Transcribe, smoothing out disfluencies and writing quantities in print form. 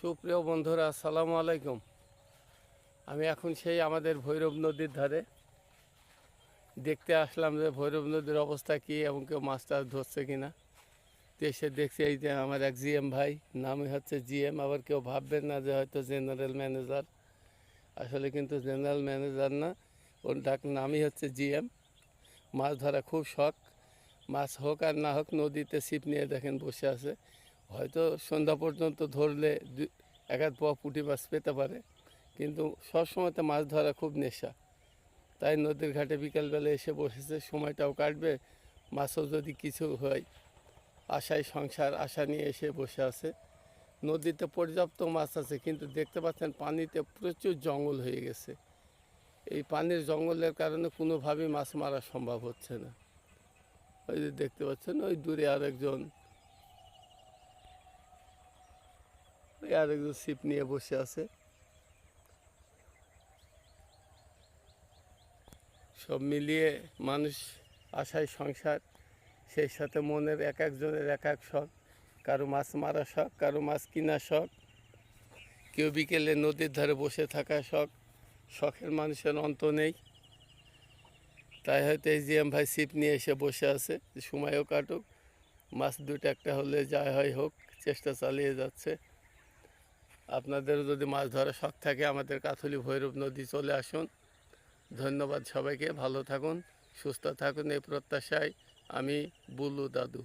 সুপ্রিয় বন্ধুরা, আসসালামু আলাইকুম। আমি এখন সেই আমাদের ভৈরব নদীর ধারে দেখতে আসলাম যে ভৈরব নদীর অবস্থা কী এবং কেউ মাছ টাছ ধরছে কিনা। তো এসে দেখছি এই যে আমার এক জিএম ভাই, নামই হচ্ছে জিএম। আবার কেউ ভাববেন না যে হয়তো জেনারেল ম্যানেজার, আসলে কিন্তু জেনারেল ম্যানেজার না, ওর নামই হচ্ছে জিএম। মাছ ধরা খুব শখ, মাছ হোক আর না হোক নদীতে ছিপ নিয়ে দেখেন বসে আছে। হয়তো সন্ধ্যা পর্যন্ত ধরলে এক আধ পোয়া পুঁটি মাছ পেতে পারে, কিন্তু সবসময়তে মাছ ধরা খুব নেশা। তাই নদীর ঘাটে বিকালবেলা এসে বসেছে, সময়টাও কাটবে, মাছও যদি কিছু হয় আশায় সংসার আশা নিয়ে এসে বসে আছে। নদীতে পর্যাপ্ত মাছ আছে, কিন্তু দেখতে পাচ্ছেন পানিতে প্রচুর জঙ্গল হয়ে গেছে। এই পানির জঙ্গলের কারণে কোনোভাবেই মাছ মারা সম্ভব হচ্ছে না। ওই যে দেখতে পাচ্ছেন ওই দূরে আরেকজন ছিপ নিয়ে বসে আছে। সব মিলিয়ে মানুষ আশায় সংসার, সেই সাথে মনের এক একজনের এক এক শখ। কারো মাছ মারা শখ, কারো মাছ কিনা শখ, কেউ বিকেলে নদীর ধারে বসে থাকা শখ। শখের মানুষের অন্ত নেই। তাই হয়তো এই জিএম ভাই ছিপ নিয়ে এসে বসে আছে, সময়ও কাটুক, মাছ দুটো একটা হলে যাই হয় হোক, চেষ্টা চালিয়ে যাচ্ছে। আপনাদেরও যদি মাছ ধরার শখ থাকে আমাদের কাথলি ভৈরব নদী চলে আসুন। ধন্যবাদ সবাইকে, ভালো থাকুন, সুস্থ থাকুন এই প্রত্যাশায় আমি বুলু দাদু।